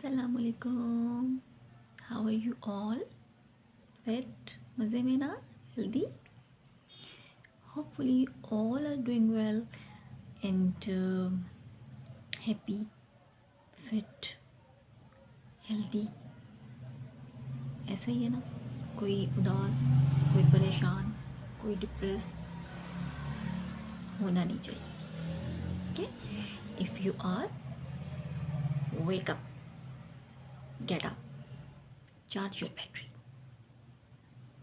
Assalamualaikum. How are you all? Fit? मज़े में ना? Healthy? Hopefully all are doing well and happy, fit, healthy. ऐसा ही है ना? कोई उदास, कोई परेशान, कोई डिप्रेस होना नहीं चाहिए. Okay? If you are, wake up, get up, charge your battery,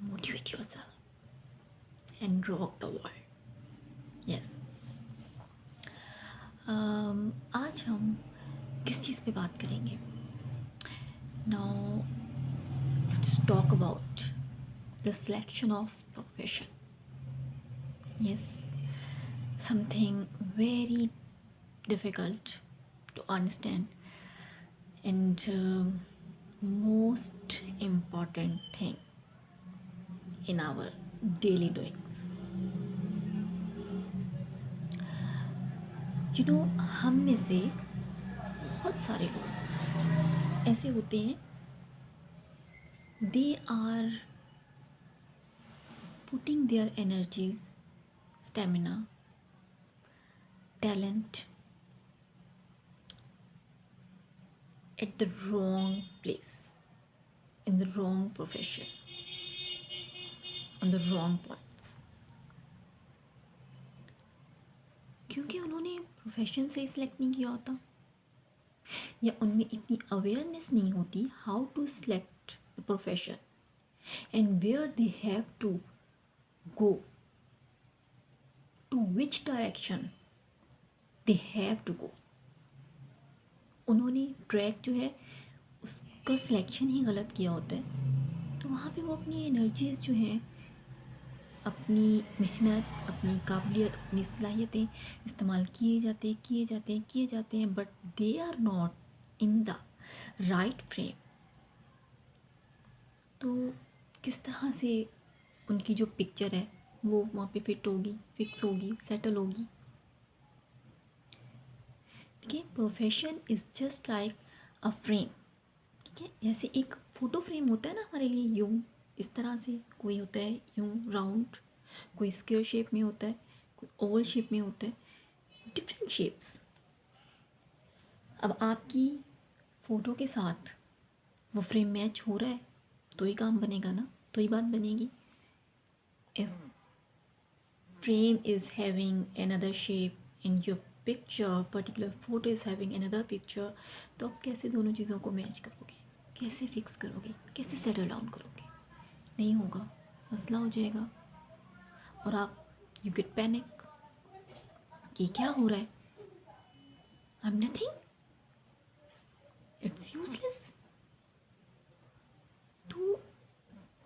motivate yourself and rock the world. Yes. आज हम किस चीज़ पे बात करेंगे? Now let's talk about the selection of profession. Yes, something very difficult to understand and most important thing in our daily doings. You know, हम में से बहुत सारे लोग ऐसे होते हैं, they are putting their energies, stamina, talent at the wrong place, in the wrong profession, on the wrong points. क्योंकि उन्होंने प्रोफेशन से सिलेक्ट नहीं किया होता या उनमें इतनी अवेयरनेस नहीं होती how to select the profession and where they have to go, to which direction they have to go. उन्होंने ट्रैक जो है उसका सिलेक्शन ही गलत किया होता है, तो वहाँ पे वो अपनी एनर्जीज़ जो हैं, अपनी मेहनत, अपनी काबिलियत, अपनी सलाहियतें इस्तेमाल किए जाते हैं but they are not in the right frame. तो किस तरह से उनकी जो पिक्चर है वो वहाँ पे फिट होगी, फिक्स होगी, सेटल होगी. ठीक है, profession is just like a frame. ठीक है, जैसे एक फ़ोटो फ्रेम होता है ना हमारे लिए, यूँ इस तरह से, कोई होता है यूँ राउंड, कोई स्क्वायर शेप में होता है, कोई ओवल शेप में होता है, डिफरेंट शेप्स. अब आपकी फ़ोटो के साथ वो फ्रेम मैच हो रहा है तो ही काम बनेगा ना, तो ही बात बनेगी. If frame is having another shape in your picture, particular photo is having another picture, तो आप कैसे दोनों चीज़ों को मैच करोगे, कैसे फिक्स करोगे, कैसे सेटल डाउन करोगे? नहीं होगा, मसला हो जाएगा और आप यू गेट पैनिक कि क्या हो रहा है, I am nothing, it's useless. तो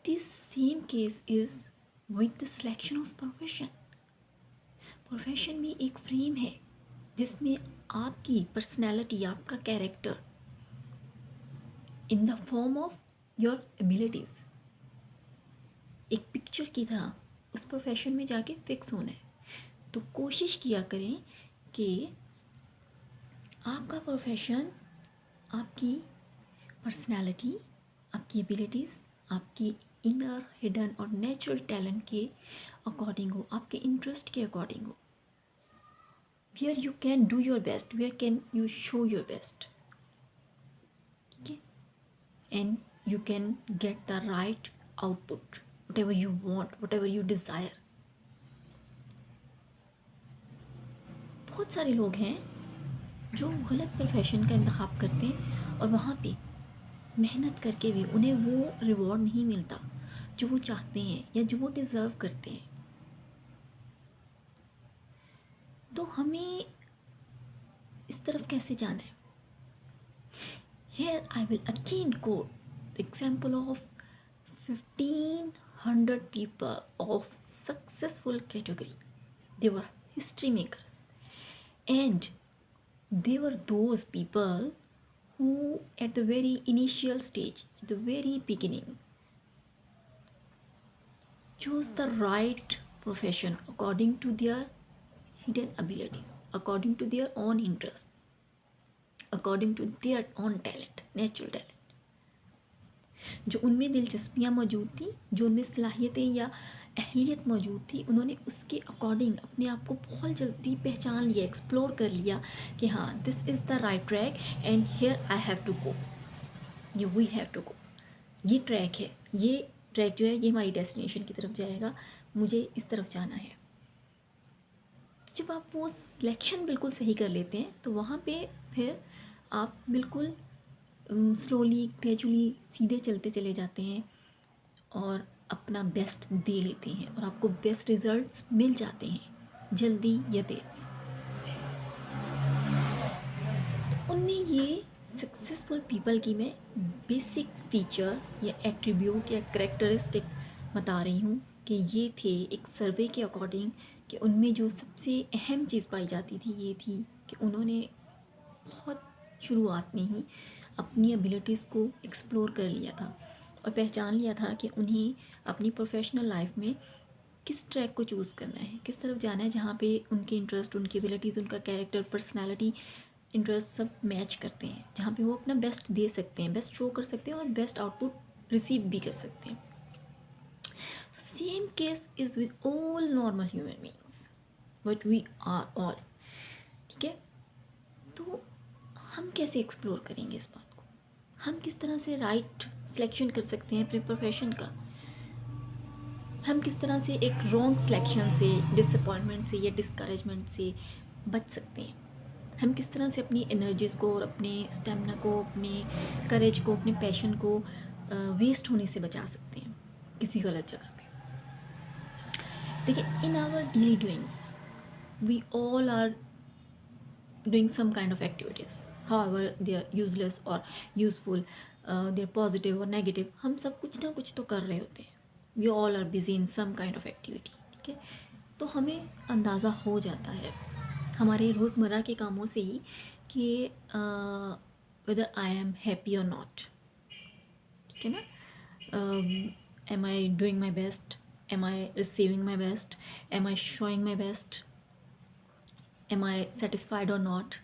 this same case is with the selection of profession. Profession भी एक फ्रेम है जिसमें आपकी पर्सनैलिटी, आपका character in the form of your abilities एक पिक्चर की तरह उस प्रोफेशन में जाके फिक्स होना है. तो कोशिश किया करें कि आपका प्रोफेशन आपकी पर्सनैलिटी, आपकी एबिलिटीज़, आपकी इनर हिडन और नेचुरल टैलेंट के अकॉर्डिंग हो, आपके इंटरेस्ट के अकॉर्डिंग हो. Where you can do your best, where can you show your best. ठीक है, and you can get the right output, whatever you want, whatever you desire. बहुत सारे लोग हैं जो गलत प्रोफेशन का इंतखाब करते हैं और वहाँ पे मेहनत करके भी उन्हें वो रिवॉर्ड नहीं मिलता जो वो चाहते हैं या जो वो डिज़र्व करते हैं. तो हमें इस तरफ कैसे जाना है? Here I will again quote the example of 1500 people of successful category. They were history makers and they were those people who at the very initial stage, at the very beginning, chose the right profession according to their hidden abilities, according to their own interests, according to their own talent, natural talent. जो उनमें दिलचस्पियाँ मौजूद थी, जो उनमें सलाहियतें या अहलियत मौजूद थी, उन्होंने उसके अकॉर्डिंग अपने आप को बहुत जल्दी पहचान लिया, एक्सप्लोर कर लिया कि हाँ this is the right track and here I have to go, ये वी हैव टू गो, ये ट्रैक है, ये ट्रैक जो है ये हमारी डेस्टिनेशन की तरफ जाएगा, मुझे इस तरफ जाना है। जब आप वो सिलेक्शन बिल्कुल सही कर लेते हैं तो वहाँ पे फिर आप बिल्कुल स्लोली ग्रेजुअली सीधे चलते चले जाते हैं और अपना बेस्ट दे लेते हैं और आपको बेस्ट रिजल्ट्स मिल जाते हैं जल्दी या देर में। उनमें ये सक्सेसफुल पीपल की मैं बेसिक फीचर या एट्रीब्यूट या करेक्टरिस्टिक बता रही हूँ कि ये थे एक सर्वे के अकॉर्डिंग कि उनमें जो सबसे अहम चीज़ पाई जाती थी ये थी कि उन्होंने बहुत शुरुआत में ही अपनी एबिलिटीज़ को एक्सप्लोर कर लिया था और पहचान लिया था कि उन्हें अपनी प्रोफेशनल लाइफ में किस ट्रैक को चूज़ करना है, किस तरफ जाना है, जहाँ पे उनके इंटरेस्ट, उनकी एबिलिटीज़, उनका कैरेक्टर, पर्सनालिटी, इंटरेस्ट सब मैच करते हैं, जहाँ पे वो अपना बेस्ट दे सकते हैं, बेस्ट शो कर सकते हैं और बेस्ट आउटपुट रिसीव भी कर सकते हैं। Same case is with all normal human beings, but we are all, ठीक है। तो हम कैसे एक्सप्लोर करेंगे इस बात को, हम किस तरह से राइट सिलेक्शन कर सकते हैं अपने प्रोफेशन का, हम किस तरह से एक रॉन्ग सिलेक्शन से, डिसअपॉइंटमेंट से या डिस्करेजमेंट से बच सकते हैं, हम किस तरह से अपनी एनर्जीज़ को और अपने स्टेमिना को, अपने करेज को, अपने पैशन को वेस्ट होने से बचा सकते हैं किसी गलत जगह पे। देखिए, in our daily doings we all are doing some kind of activities, however they are useless or useful, they are positive or negative, हम सब कुछ ना कुछ तो कर रहे होते हैं, we all are busy in some kind of activity, ठीक है। तो हमें अंदाज़ा हो जाता है हमारे रोज़मर्रा के कामों से ही कि whether I am happy or not, ठीक है ना। am I doing my best, am I receiving my best, am I showing my best, am I satisfied or not,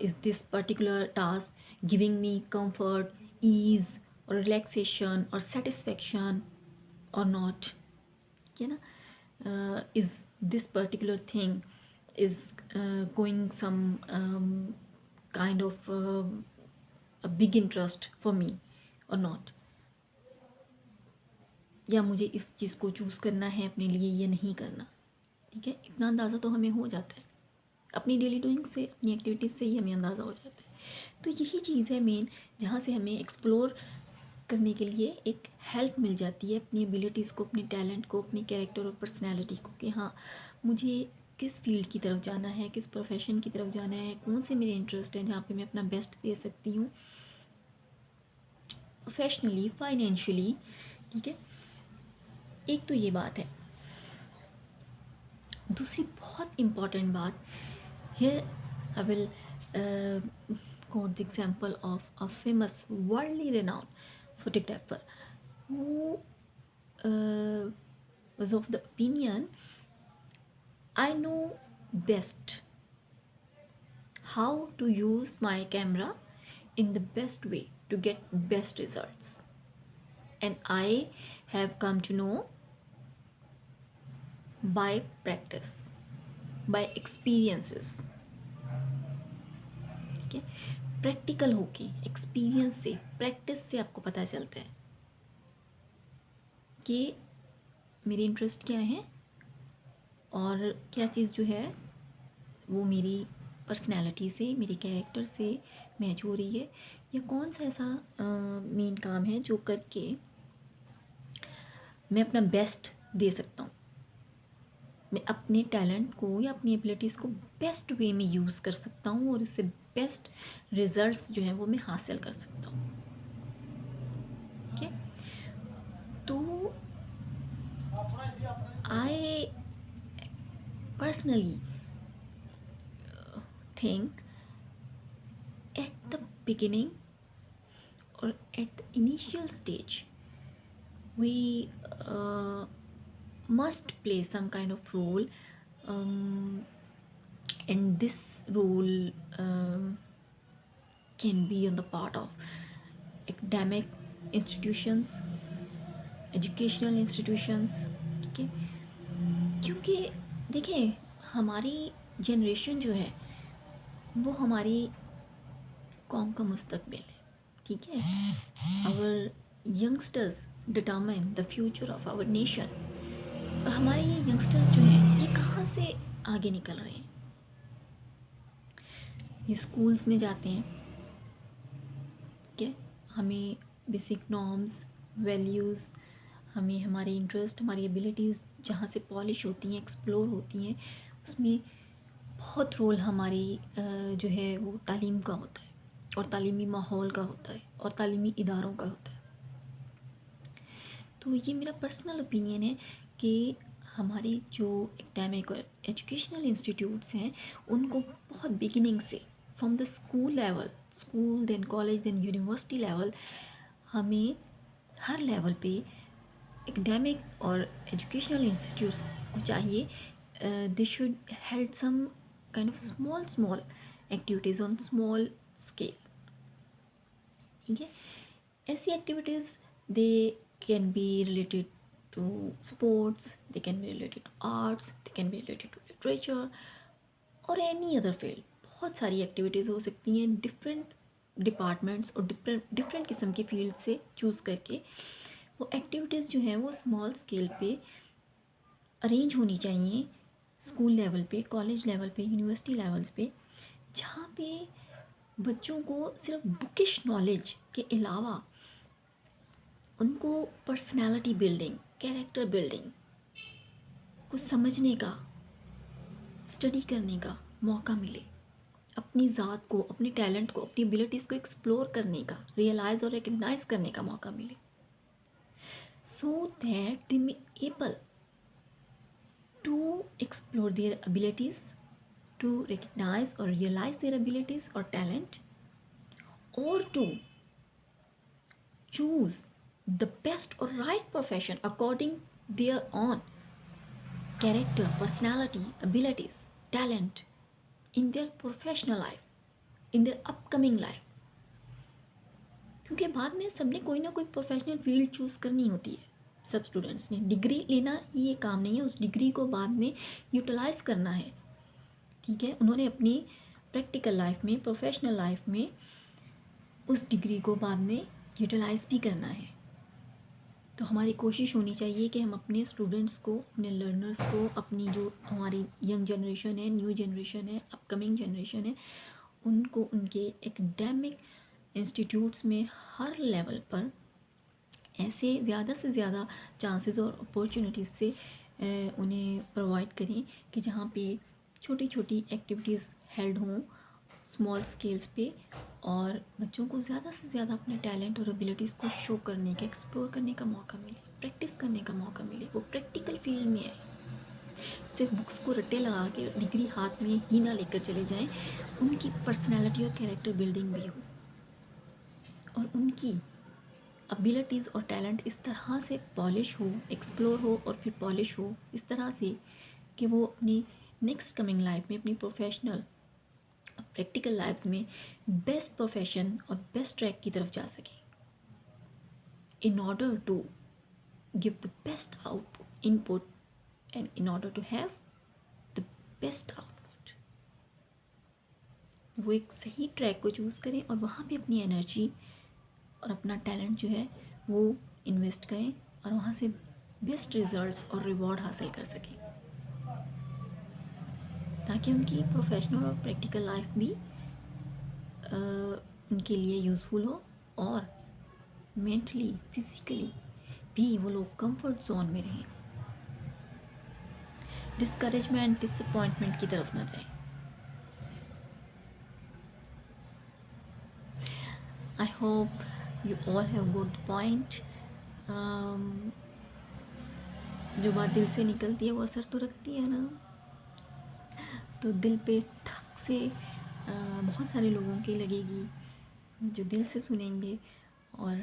is this particular task giving me comfort, ease or relaxation or satisfaction or not, ठीक है ना। is this particular thing is going some kind of a big interest for me or not, या मुझे इस चीज़ को choose करना है अपने लिए या नहीं करना, ठीक है। इतना अंदाज़ा तो हमें हो जाता है अपनी डेली डूइंग से, अपनी एक्टिविटीज़ से ही हमें अंदाज़ा हो जाता है। तो यही चीज़ है मेन, जहाँ से हमें एक्सप्लोर करने के लिए एक हेल्प मिल जाती है अपनी एबिलिटीज़ को, अपने टैलेंट को, अपने कैरेक्टर और पर्सनैलिटी को, कि हाँ मुझे किस फील्ड की तरफ जाना है, किस प्रोफेशन की तरफ जाना है, कौन से मेरे इंटरेस्ट हैं जहाँ पे मैं अपना बेस्ट दे सकती हूँ प्रोफेशनली, फाइनेंशियली, ठीक है। एक तो ये बात है। दूसरी बहुत इम्पॉर्टेंट बात, here I will quote the example of a famous worldly renowned photographer who was of the opinion, I know best how to use my camera in the best way to get best results, and I have come to know by practice, by experiences, ठीक है। Practical होके, experience से, practice से आपको पता चलता है कि मेरे इंटरेस्ट क्या है और क्या चीज़ जो है वो मेरी पर्सनैलिटी से, मेरे कैरेक्टर से मैच हो रही है, या कौन सा ऐसा मेन काम है जो करके मैं अपना बेस्ट दे सकता हूँ, मैं अपने टैलेंट को या अपनी एबिलिटीज़ को बेस्ट वे में यूज़ कर सकता हूँ और इससे बेस्ट रिजल्ट्स जो हैं वो मैं हासिल कर सकता हूँ, ठीक है। तो I personally think at the beginning or at the initial stage we must play some kind of role, and this role can be on the part of academic institutions, educational institutions. ठीक है, क्योंकि देखिए हमारी generation जो है वो हमारी कौम का मुस्तकबिल है, ठीक है। Our youngsters determine the future of our nation. और हमारे ये यंगस्टर्स जो हैं ये कहाँ से आगे निकल रहे हैं? ये स्कूल्स में जाते हैं, ठीक है, हमें बेसिक नॉर्म्स, वैल्यूज़, हमें हमारे इंटरेस्ट, हमारी एबिलिटीज़ जहाँ से पॉलिश होती हैं, एक्सप्लोर होती हैं, उसमें बहुत रोल हमारी जो है वो तालीम का होता है, और तालीमी माहौल का होता है, और तालीमी इदारों का होता है। तो ये मेरा पर्सनल ओपिनियन है कि हमारे जो एकेडमिक और एजुकेशनल इंस्टीट्यूट्स हैं उनको बहुत बिगिनिंग से, from the school level, school then college then university level, हमें हर लेवल पे एकेडमिक और एजुकेशनल इंस्टीट्यूट्स को चाहिए they should held some kind of small activities on small scale, ठीक है। ऐसी activities they can be related to sports, they can be related to arts, they can be related to literature और any other field. बहुत सारी activities हो सकती हैं different departments और डिफरेंट किस्म की फील्ड से चूज़ करके। वो एक्टिविटीज़ जो हैं वो स्मॉल स्केल पे अरेंज होनी चाहिए, स्कूल लेवल पे, कॉलेज लेवल पे, यूनिवर्सिटी लेवल्स पे, जहाँ पे बच्चों को सिर्फ बुकिश नॉलेज के अलावा उनको पर्सनालिटी बिल्डिंग, कैरेक्टर बिल्डिंग को समझने का, स्टडी करने का मौका मिले, अपनी ज़ात को, अपने टैलेंट को, अपनी एबिलिटीज़ को एक्सप्लोर करने का, रियलाइज़ और रिकग्नाइज करने का मौका मिले, so that they may able to explore their abilities, to recognize or realize their abilities or talent, or to choose the best or right profession according their own character, personality, abilities, talent in their professional life, in their upcoming life। क्योंकि बाद में सबने कोई ना कोई professional field choose करनी होती है। सब स्टूडेंट्स ने डिग्री लेना ही ये काम नहीं है, उस डिग्री को बाद में यूटिलाइज़ करना है, ठीक है। उन्होंने अपनी प्रैक्टिकल लाइफ में, प्रोफेशनल लाइफ में उस डिग्री को बाद में यूटिलाइज़ भी करना है। तो हमारी कोशिश होनी चाहिए कि हम अपने स्टूडेंट्स को, अपने लर्नर्स को, अपनी जो हमारी यंग जनरेशन है, न्यू जनरेशन है, अपकमिंग जनरेशन है, उनको उनके एकेडमिक इंस्टीट्यूट्स में हर लेवल पर ऐसे ज़्यादा से ज़्यादा चांसेस और अपॉर्चुनिटीज़ से उन्हें प्रोवाइड करें कि जहाँ पे छोटी छोटी एक्टिविटीज़ हेल्ड हों स्मॉल स्केल्स पे, और बच्चों को ज़्यादा से ज़्यादा अपने टैलेंट और एबिलिटीज़ को शो करने का, एक्सप्लोर करने का मौका मिले, प्रैक्टिस करने का मौका मिले, वो प्रैक्टिकल फील्ड में आए, सिर्फ बुक्स को रट्टे लगा के डिग्री हाथ में ही ना लेकर चले जाएं, उनकी पर्सनैलिटी और कैरेक्टर बिल्डिंग भी हो, और उनकी एबिलिटीज़ और टैलेंट इस तरह से पॉलिश हो, एक्सप्लोर हो और फिर पॉलिश हो इस तरह से कि वो अपनी नेक्स्ट कमिंग लाइफ में, अपनी प्रोफेशनल प्रैक्टिकल लाइफ्स में बेस्ट प्रोफेशन और बेस्ट ट्रैक की तरफ जा सकें, in order to give the best output input and in order to have the best output. वो एक सही ट्रैक को चूज़ करें और वहाँ पे अपनी एनर्जी और अपना टैलेंट जो है वो इन्वेस्ट करें और वहाँ से बेस्ट रिजल्ट्स और रिवॉर्ड हासिल कर सकें, ताकि उनकी प्रोफेशनल और प्रैक्टिकल लाइफ भी उनके लिए यूज़फुल हो, और मेंटली, फिज़िकली भी वो लोग कंफर्ट जोन में रहें, डिस्करेजमेंट, डिसअपॉइंटमेंट की तरफ ना जाएं। I hope you all have good point. जो बात दिल से निकलती है वो असर तो रखती है ना, तो दिल पे ठक से बहुत सारे लोगों की लगेगी जो दिल से सुनेंगे। और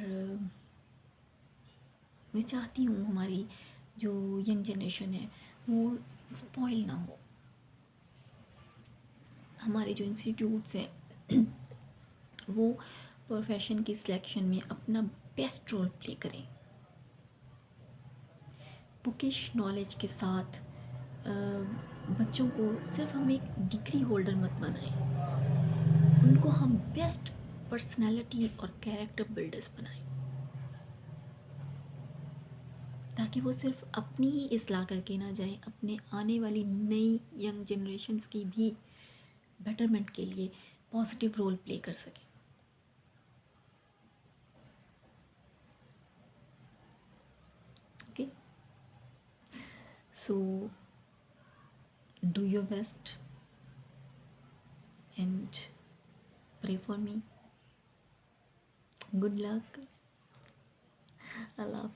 मैं चाहती हूँ हमारी जो यंग जनरेशन है वो स्पॉइल ना हो, हमारे जो इंस्टीट्यूट्स हैं वो प्रोफेशन की सिलेक्शन में अपना बेस्ट रोल प्ले करें। बुकिश नॉलेज के साथ बच्चों को सिर्फ हम एक डिग्री होल्डर मत बनाएं, उनको हम बेस्ट पर्सनालिटी और कैरेक्टर बिल्डर्स बनाएं, ताकि वो सिर्फ अपनी ही इस्लाह करके ना जाए, अपने आने वाली नई यंग जनरेशन्स की भी बेटरमेंट के लिए पॉजिटिव रोल प्ले कर सकें। Okay, so do your best and pray for me. Good luck. I love